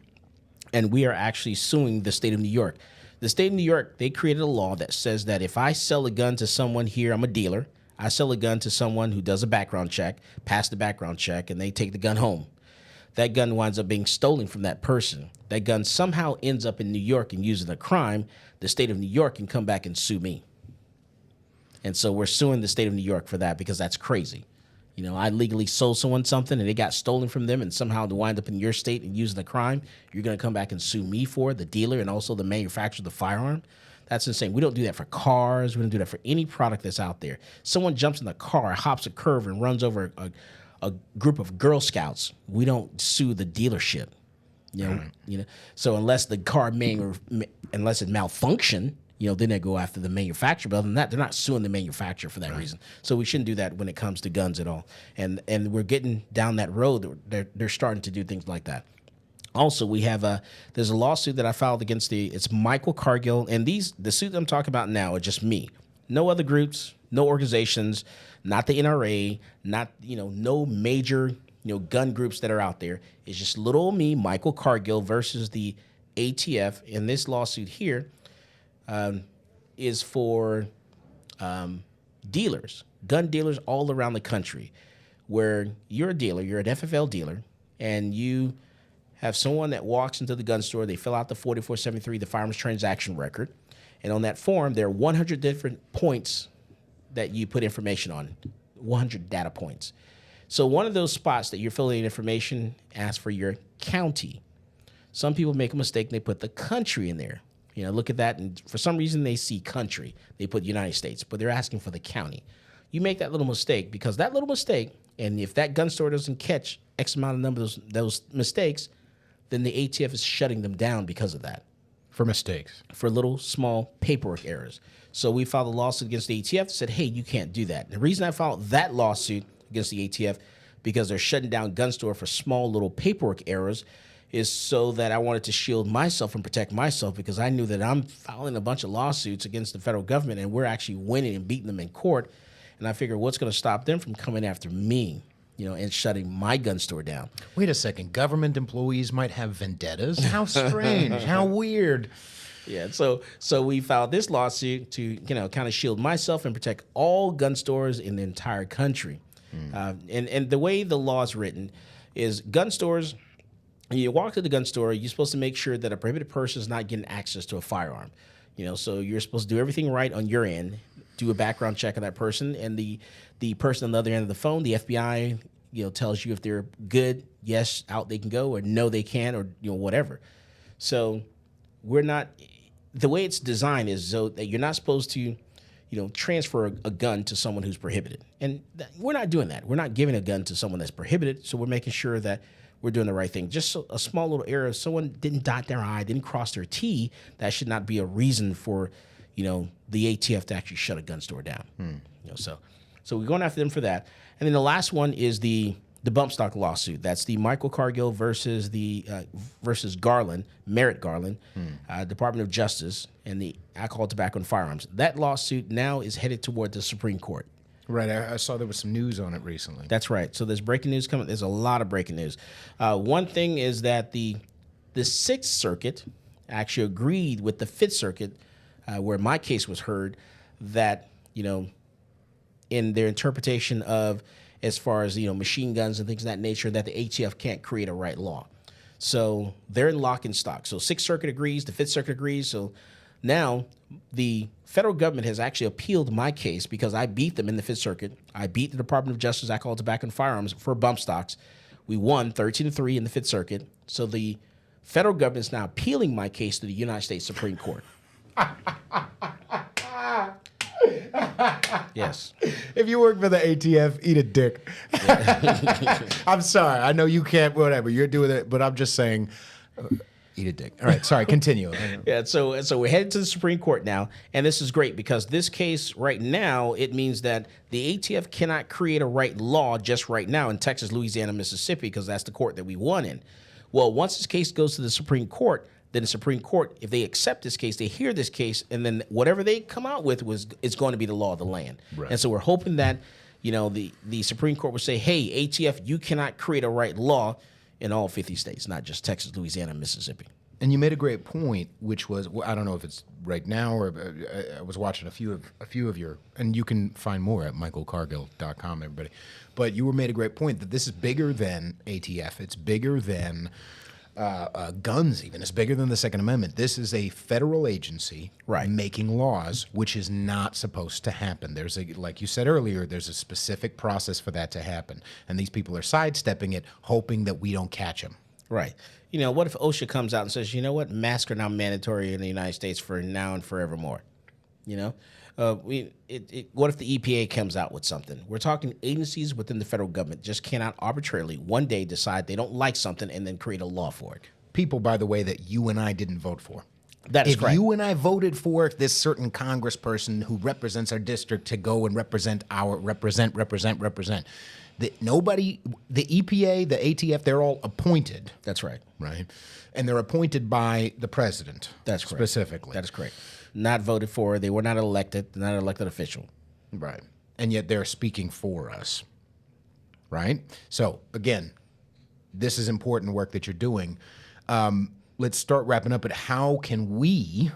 and we are actually suing the state of New York. The state of New York, they created a law that says that if I sell a gun to someone here, I'm a dealer, I sell a gun to someone who does a background check, pass the background check, and they take the gun home. That gun winds up being stolen from that person. That gun somehow ends up in New York and used in a crime. The state of New York can come back and sue me. And so we're suing the state of New York for that because that's crazy. I legally sold someone something and it got stolen from them and somehow to wind up in your state and using a crime. You're going to come back and sue me for it, the dealer and also the manufacturer of the firearm. That's insane. We don't do that for cars. We don't do that for any product that's out there. Someone jumps in the car, hops a curve, and runs over a group of Girl Scouts. We don't sue the dealership. So unless the car unless it malfunction, then they go after the manufacturer. But other than that, they're not suing the manufacturer for that reason. So we shouldn't do that when it comes to guns at all. And we're getting down that road. They're starting to do things like that. Also, we have there's a lawsuit that I filed against it's Michael Cargill, and the suit that I'm talking about now are just me. No other groups, no organizations, not the NRA, not no major gun groups that are out there. It's just little old me, Michael Cargill, versus the ATF. And this lawsuit here is for dealers, gun dealers all around the country, where you're a dealer, you're an FFL dealer, and you have someone that walks into the gun store, they fill out the 4473, the firearms transaction record, and on that form, there are 100 different points that you put information on, 100 data points. So one of those spots that you're filling in information asks for your county. Some people make a mistake and they put the country in there. Look at that, and for some reason they see country. They put United States, but they're asking for the county. You make that little mistake because that little mistake, and if that gun store doesn't catch X amount of number of those mistakes, then the ATF is shutting them down because of that. For mistakes. For little small paperwork errors. So we filed a lawsuit against the ATF that said, hey, you can't do that. The reason I filed that lawsuit against the ATF, because they're shutting down gun store for small little paperwork errors, is so that I wanted to shield myself and protect myself, because I knew that I'm filing a bunch of lawsuits against the federal government and we're actually winning and beating them in court. And I figured what's going to stop them from coming after me, and shutting my gun store down. Wait a second. Government employees might have vendettas? How strange. How weird. Yeah, so we filed this lawsuit to, kind of shield myself and protect all gun stores in the entire country. And the way the law is written is gun stores, you walk to the gun store, you're supposed to make sure that a prohibited person is not getting access to a firearm. So you're supposed to do everything right on your end, do a background check on that person, and the person on the other end of the phone, the FBI, tells you if they're good, yes, out they can go, or no, they can, or whatever. So we're not. The way it's designed is so that you're not supposed to, transfer a gun to someone who's prohibited, and we're not doing that. We're not giving a gun to someone that's prohibited. So we're making sure that we're doing the right thing. Just a small little error. If someone didn't dot their I, didn't cross their T, that should not be a reason for, the ATF to actually shut a gun store down. So we're going after them for that. And then the last one is the bump stock lawsuit. That's the Michael Cargill versus Garland, Merrick Garland, Department of Justice, and the alcohol, tobacco, and firearms. That lawsuit now is headed toward the Supreme Court. Right. I saw there was some news on it recently. That's right. So there's breaking news coming. There's a lot of breaking news. One thing is that the Sixth Circuit actually agreed with the Fifth Circuit, where my case was heard, that, in their interpretation of, as far as, machine guns and things of that nature, that the ATF can't create a right law. So they're in lock and stock. So Sixth Circuit agrees, the Fifth Circuit agrees. So now the federal government has actually appealed my case because I beat them in the Fifth Circuit. I beat the Department of Justice, alcohol, tobacco, and firearms for bump stocks. We won 13-3 in the Fifth Circuit. So the federal government is now appealing my case to the United States Supreme Court. Yes. If you work for the ATF, eat a dick. I'm sorry. I know you can't, whatever. You're doing it, but I'm just saying, eat a dick. All right. Sorry. Continue. Yeah. So we're headed to the Supreme Court now, and this is great because this case right now, it means that the ATF cannot create a right law just right now in Texas, Louisiana, Mississippi, because that's the court that we won in. Well, once this case goes to the Supreme Court, then the Supreme Court, if they accept this case, they hear this case, and then whatever they come out with is going to be the law of the land. Right. And so we're hoping that, the Supreme Court will say, hey, ATF, you cannot create a right law in all 50 states, not just Texas, Louisiana, and Mississippi. And you made a great point, which was, I don't know if it's right now or I was watching a few of your, and you can find more at michaelcargill.com, everybody. But you made a great point that this is bigger than ATF. It's bigger than guns even. It's bigger than the Second Amendment. This is a federal agency making laws, which is not supposed to happen. There's like you said earlier, there's a specific process for that to happen. And these people are sidestepping it, hoping that we don't catch them. Right. What if OSHA comes out and says, masks are now mandatory in the United States for now and forevermore? What if the EPA comes out with something? We're talking agencies within the federal government just cannot arbitrarily one day decide they don't like something and then create a law for it. People, by the way, that you and I didn't vote for. That is correct. If you and I voted for this certain congressperson who represents our district to go and represent, nobody, the EPA, the ATF, they're all appointed. That's right. Right. And they're appointed by the president. That's correct. Specifically. That is correct. Not voted for. They were not elected. They're not an elected official. Right. And yet they're speaking for us. Right? So, again, this is important work that you're doing. Let's start wrapping up. But how can we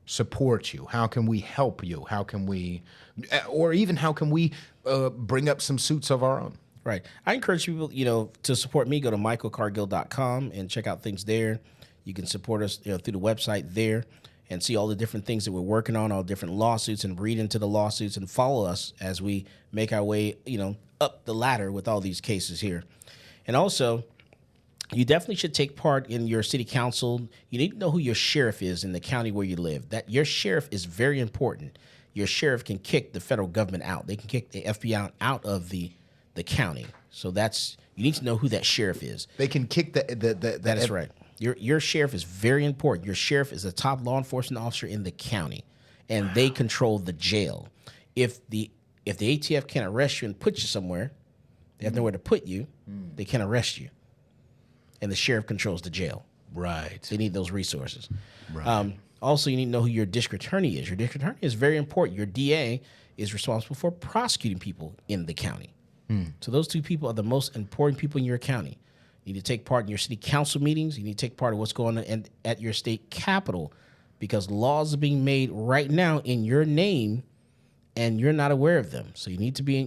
support you? How can we help you? How can we, or even how can we bring up some suits of our own? Right. I encourage people, to support me. Go to michaelcargill.com and check out things there. You can support us through the website there and see all the different things that we're working on, all different lawsuits, and read into the lawsuits and follow us as we make our way, up the ladder with all these cases here. And also, you definitely should take part in your city council. You need to know who your sheriff is in the county where you live. That your sheriff is very important. Your sheriff can kick the federal government out. They can kick the FBI out of the county. So you need to know who that sheriff is. They can kick the That is right. Your sheriff is very important. Your sheriff is the top law enforcement officer in the county, and they control the jail. If the ATF can't arrest you and put you somewhere, they have nowhere to put you. They can't arrest you, and the sheriff controls the jail. Right. They need those resources. Right. Also, you need to know who your district attorney is. Your district attorney is very important. Your DA is responsible for prosecuting people in the county. So those two people are the most important people in your county. You need to take part in your city council meetings. You need to take part in what's going on at your state capitol, because laws are being made right now in your name, and you're not aware of them. So you need to be,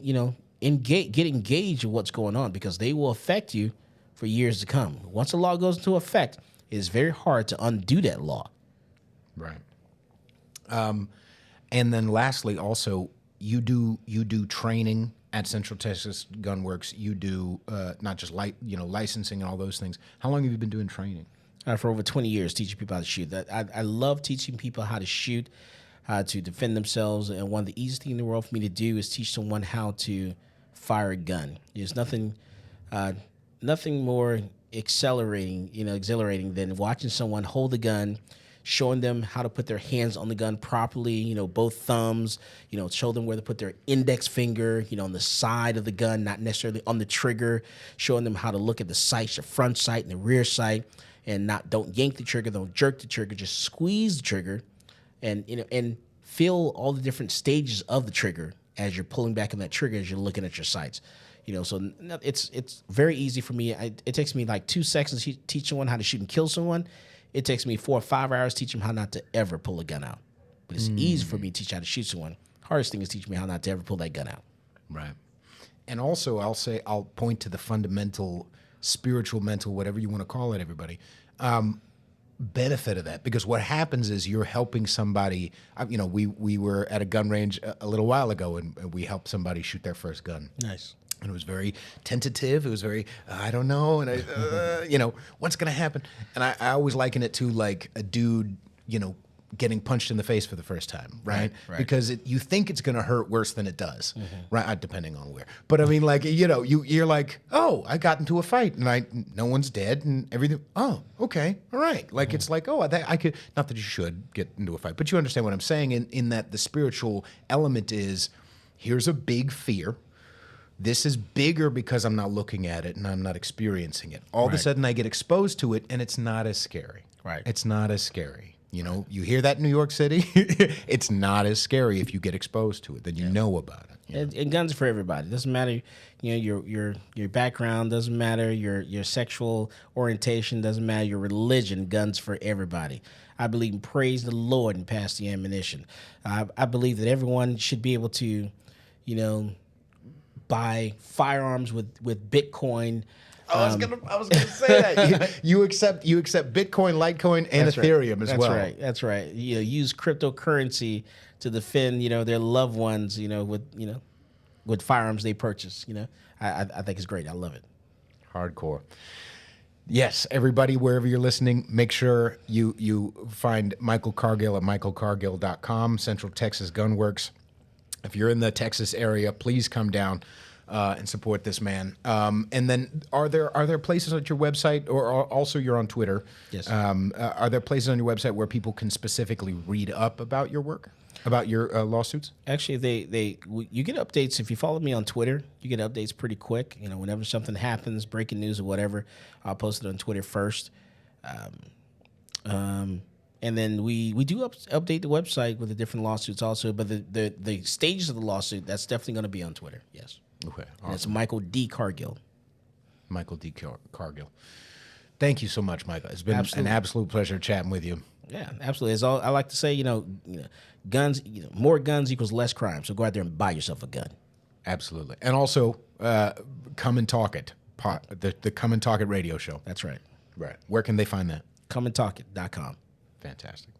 get engaged in what's going on, because they will affect you for years to come. Once a law goes into effect, it is very hard to undo that law. Right. And then lastly, also, you do training at Central Texas Gunworks, you do not just licensing and all those things. How long have you been doing training? For over 20 years, teaching people how to shoot. I love teaching people how to shoot, how to defend themselves. And one of the easiest things in the world for me to do is teach someone how to fire a gun. There's nothing more exhilarating than watching someone hold a gun, showing them how to put their hands on the gun properly, both thumbs, show them where to put their index finger, on the side of the gun, not necessarily on the trigger, showing them how to look at the sights, the front sight and the rear sight, and don't yank the trigger, don't jerk the trigger, just squeeze the trigger, and feel all the different stages of the trigger as you're pulling back on that trigger as you're looking at your sights. So it's very easy for me. It takes me like 2 seconds to teach someone how to shoot and kill someone. It takes me 4 or 5 hours to teach them how not to ever pull a gun out. But it's easy for me to teach how to shoot someone. Hardest thing is teach me how not to ever pull that gun out. Right. And also, I'll point to the fundamental, spiritual, mental, whatever you want to call it, everybody, benefit of that. Because what happens is you're helping somebody. We were at a gun range a little while ago, and we helped somebody shoot their first gun. Nice. And it was very tentative. It was very, I don't know. And what's going to happen? And I always liken it to like a dude, getting punched in the face for the first time, right? Because you think it's going to hurt worse than it does, right? Depending on where. But I mean, like, you're like, oh, I got into a fight and no one's dead and everything. Oh, okay. All right. Like, it's like, oh, I could, not that you should get into a fight, but you understand what I'm saying in that the spiritual element is, here's a big fear. This is bigger because I'm not looking at it and I'm not experiencing it. All of a sudden I get exposed to it and it's not as scary. Right. It's not as scary. You hear that in New York City? It's not as scary if you get exposed to it, then you know about it. And guns are for everybody. It doesn't matter, your background, doesn't matter your sexual orientation, doesn't matter your religion. Guns for everybody. I believe in praise the Lord and pass the ammunition. I believe that everyone should be able to, buy firearms with Bitcoin. I was gonna say that you accept Bitcoin, Litecoin, and Ethereum as well. That's right. Use cryptocurrency to defend their loved ones. With firearms they purchase. I think it's great. I love it. Hardcore. Yes, everybody, wherever you're listening, make sure you find Michael Cargill at michaelcargill.com, Central Texas Gunworks. If you're in the Texas area, please come down and support this man. And then, are there places at your website, or also you're on Twitter? Yes. Are there places on your website where people can specifically read up about your work, about your lawsuits? Actually, you get updates if you follow me on Twitter. You get updates pretty quick. Whenever something happens, breaking news or whatever, I'll post it on Twitter first. And then we do update the website with the different lawsuits also, but the stages of the lawsuit, that's definitely going to be on Twitter. Yes. Okay. Awesome. And it's Michael D. Cargill. Michael D. Cargill. Thank you so much, Michael. It's been an absolute pleasure chatting with you. Yeah, absolutely. As I like to say, guns, more guns equals less crime. So go out there and buy yourself a gun. Absolutely. And also, Come and Talk It, the Come and Talk It radio show. That's right. Right. Where can they find that? comeandtalkit.com. Fantastic.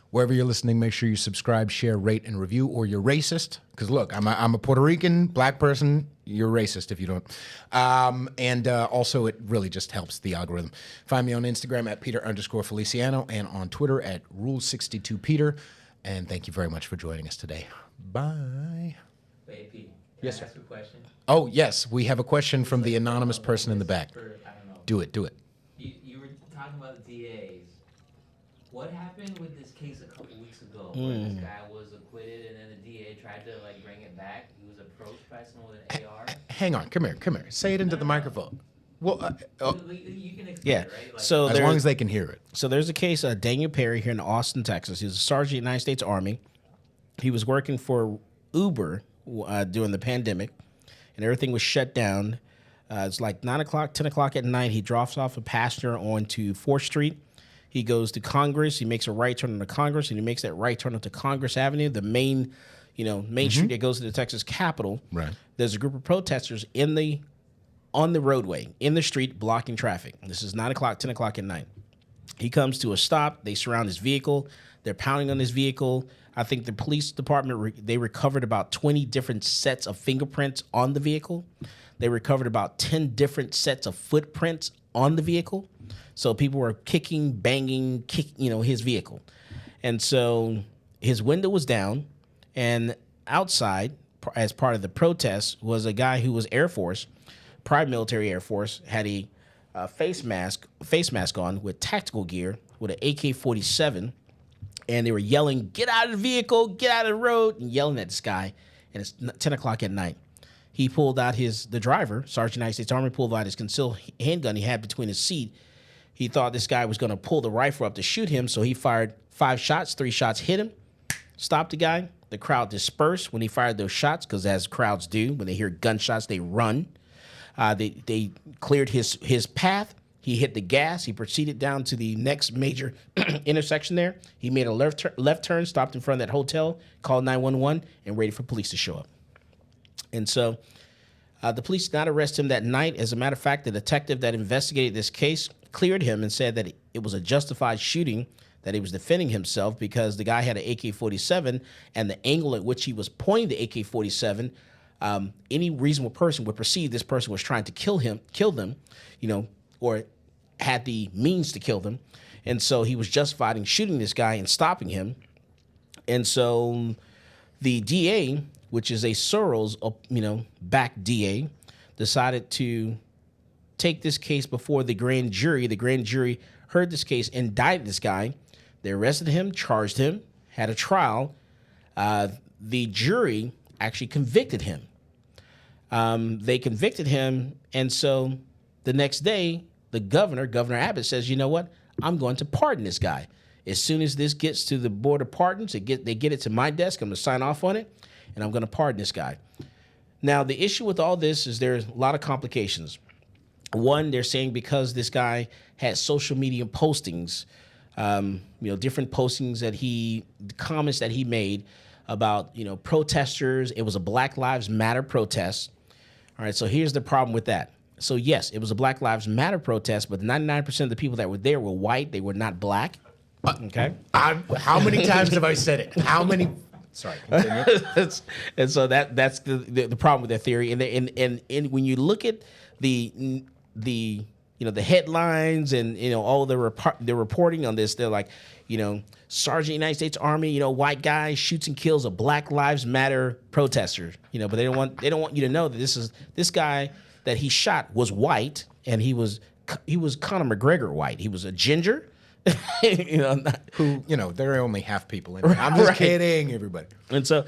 Wherever you're listening, make sure you subscribe, share, rate, and review, or you're racist. Because look, I'm a Puerto Rican black person. You're racist if you don't. And also, it really just helps the algorithm. Find me on Instagram at Peter_Feliciano and on Twitter at Rule62Peter. And thank you very much for joining us today. Bye. Wait, Pete, Yes, can I sir. ask you a question? Oh, yes. We have a question from the anonymous person in the back. I don't know. Do it. You were talking about the DAs. What happened with this case a couple weeks ago where this guy was acquitted and then the DA tried to bring it back? He was approached by someone with an AR. Hang on. Come here. Say it into the microphone. Well, You can explain Yeah. it, right? So as long as they can hear it. So there's a case of Daniel Perry here in Austin, Texas. He was a sergeant in the United States Army. He was working for Uber during the pandemic, and everything was shut down. It's like 9 o'clock, 10 o'clock at night. He drops off a passenger onto 4th Street. He goes to Congress. He makes a right turn onto Congress, and he makes that right turn onto Congress Avenue, the main street that goes to the Texas Capitol. Right. There's a group of protesters on the roadway, in the street, blocking traffic. This is 9 o'clock, 10 o'clock at night. He comes to a stop. They surround his vehicle. They're pounding on his vehicle. I think the police department, they recovered about 20 different sets of fingerprints on the vehicle. They recovered about 10 different sets of footprints on the vehicle. So people were kicking, banging, his vehicle. And so his window was down, and outside, as part of the protest, was a guy who was Air Force, prior military Air Force, had a face mask on with tactical gear with an AK-47, and they were yelling, "Get out of the vehicle, get out of the road," and yelling at this guy. And it's 10 o'clock at night. He pulled out the driver, Sergeant United States Army, pulled out his concealed handgun he had between his seat. He thought this guy was going to pull the rifle up to shoot him, so he fired 5 shots. 3 shots hit him, stopped the guy. The crowd dispersed when he fired those shots, because as crowds do, when they hear gunshots, they run. They cleared his path. He hit the gas. He proceeded down to the next major intersection there. He made a left turn, stopped in front of that hotel, called 911, and waited for police to show up. And so the police did not arrest him that night. As a matter of fact, the detective that investigated this case cleared him and said that it was a justified shooting, that he was defending himself because the guy had an AK-47, and the angle at which he was pointing the AK-47, any reasonable person would perceive this person was trying to kill them, or had the means to kill them. And so he was justified in shooting this guy and stopping him. And so the DA, which is a Soros, backed DA, decided to take this case before the grand jury. The grand jury heard this case, indicted this guy. They arrested him, charged him, had a trial. The jury actually convicted him. They convicted him, and so the next day, the Governor Abbott, says, "You know what? I'm going to pardon this guy. As soon as this gets to the Board of Pardons, they get it to my desk. I'm going to sign off on it, and I'm going to pardon this guy." Now, the issue with all this is there's a lot of complications. One, they're saying because this guy had social media postings, different postings comments that he made about, protesters. It was a Black Lives Matter protest. All right, so here's the problem with that. So yes, it was a Black Lives Matter protest, but 99% of the people that were there were white. They were not black. Okay. How many times have I said it? How many? Sorry. Continue. And so that's the problem with that theory. And when you look at the headlines and all the reporting on this, they're like, Sergeant United States Army, white guy shoots and kills a Black Lives Matter protester. But they don't want you to know that this guy that he shot was white, and he was Conor McGregor white. He was a ginger. There are only half people in it. I'm just kidding, everybody. And so,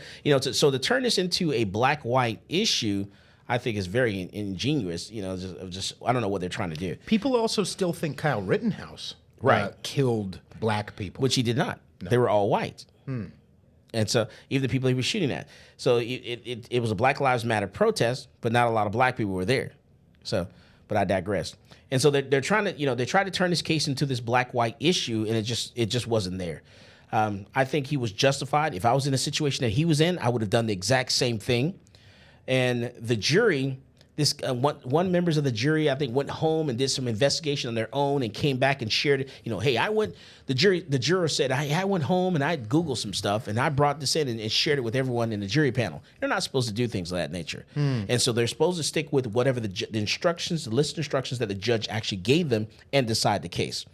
so to turn this into a black-white issue, I think is very ingenious. Just I don't know what they're trying to do. People also still think Kyle Rittenhouse killed black people, which he did not. No. They were all white. And so even the people he was shooting at. So it was a Black Lives Matter protest, but not a lot of black people were there. So, but I digress. And so they're trying to, they tried to turn this case into this black-white issue, and it just wasn't there. I think he was justified. If I was in a situation that he was in, I would have done the exact same thing. And the jury, one members of the jury, I think, went home and did some investigation on their own and came back and shared it. Hey, the juror said, I went home and I Googled some stuff and I brought this in and shared it with everyone in the jury panel. They're not supposed to do things of that nature. And so they're supposed to stick with whatever the instructions, the list of instructions that the judge actually gave them and decide the case.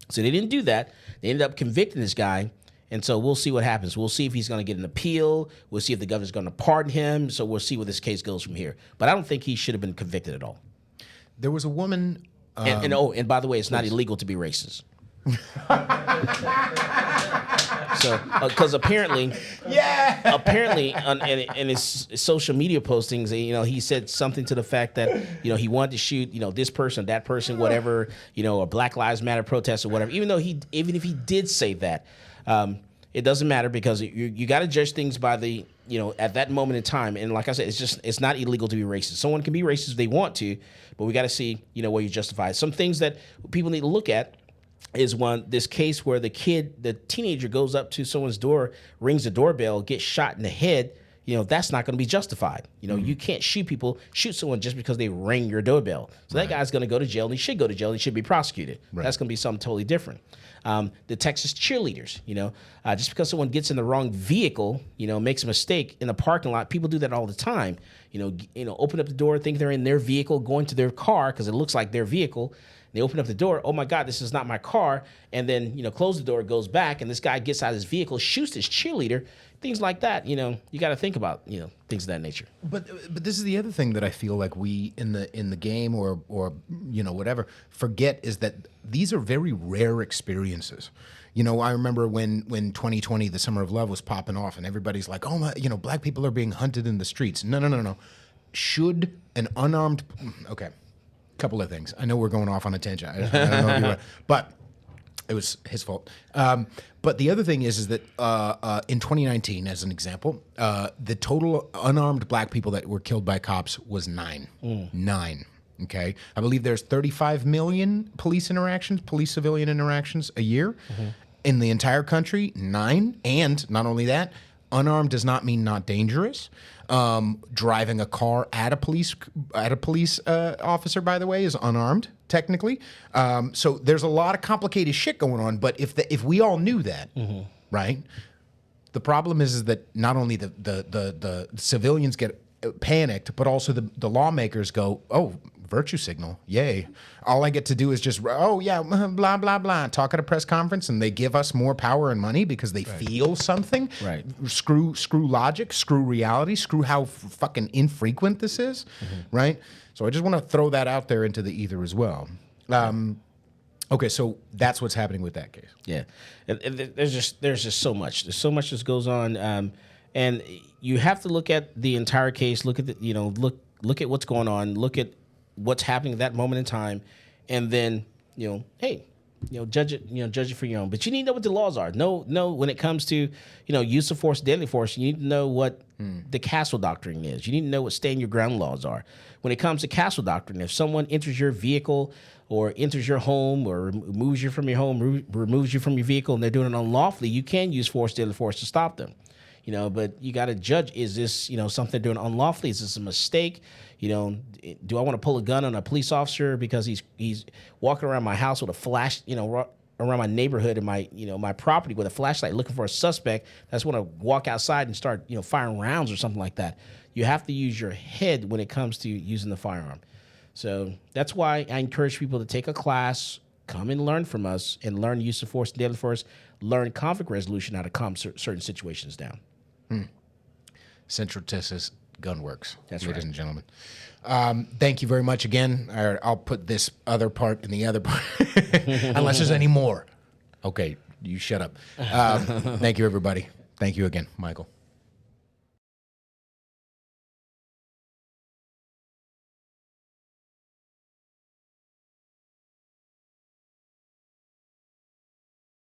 So they didn't do that. They ended up convicting this guy. And so we'll see what happens. We'll see if he's going to get an appeal. We'll see if the governor's going to pardon him. So we'll see where this case goes from here. But I don't think he should have been convicted at all. There was a woman. And by the way, it's not illegal to be racist. So, because apparently, in his social media postings, he said something to the fact that, he wanted to shoot, this person, that person, whatever, a Black Lives Matter protest or whatever. Even if he did say that, it doesn't matter because you got to judge things by the, at that moment in time. And like I said, it's not illegal to be racist. Someone can be racist if they want to, but we got to see, where you justify it. Some things that people need to look at is this case where the teenager goes up to someone's door, rings the doorbell, gets shot in the head, that's not going to be justified. You can't shoot someone just because they ring your doorbell. So that guy's going to go to jail, and he should go to jail, and he should be prosecuted. Right. That's going to be something totally different. The Texas cheerleaders, just because someone gets in the wrong vehicle, makes a mistake in the parking lot, people do that all the time. Open up the door, think they're in their vehicle, going to their car because it looks like their vehicle. They open up the door, oh my God, this is not my car, and then close the door, goes back, and this guy gets out of his vehicle, shoots his cheerleader, things like that. You got to think about things of that nature. But this is the other thing that I feel like we in the game or whatever forget is that these are very rare experiences. I remember when 2020, the Summer of Love, was popping off, and everybody's like, oh my, black people are being hunted in the streets. No. Should an unarmed, okay, couple of things. I know we're going off on a tangent. I don't know if you want, but it was his fault. But the other thing is that in 2019, as an example, the total unarmed black people that were killed by cops was 9. 9. Okay, I believe there's 35 million police civilian interactions a year in the entire country. 9, and not only that, unarmed does not mean not dangerous. Driving a car at a police officer, by the way, is unarmed technically. So there's a lot of complicated shit going on. But if we all knew that, right? The problem is that not only the civilians get panicked, but also the lawmakers go, oh, virtue signal, yay. All I get to do is just, oh yeah, blah, blah, blah, talk at a press conference, and they give us more power and money because they feel something. Right. Screw logic, screw reality, screw how fucking infrequent this is, right? So I just want to throw that out there into the ether as well. Okay, so that's what's happening with that case. Yeah, and there's just so much. There's so much that goes on, and you have to look at the entire case. Look at look at what's going on. Look at what's happening at that moment in time, and then judge it for your own. But you need to know what the laws are. Know when it comes to use of force, deadly force. You need to know what the castle doctrine is. You need to know what stand your ground laws are. When it comes to castle doctrine, if someone enters your vehicle or enters your home or removes you from your home, removes you from your vehicle, and they're doing it unlawfully, you can use force, deadly force to stop them. But you got to judge, is this, something they're doing unlawfully? Is this a mistake? Do I want to pull a gun on a police officer because he's walking around my house with a flash, around my neighborhood and my property with a flashlight looking for a suspect that's want to walk outside and start, firing rounds or something like that? You have to use your head when it comes to using the firearm. So that's why I encourage people to take a class, come and learn from us, and learn use of force, deadly force, learn conflict resolution, how to calm certain situations down. Central Texas Gunworks. That's ladies right. and gentlemen. Thank you very much again. I'll put this other part in the other part, unless there's any more. Okay, you shut up. Thank you, everybody. Thank you again, Michael.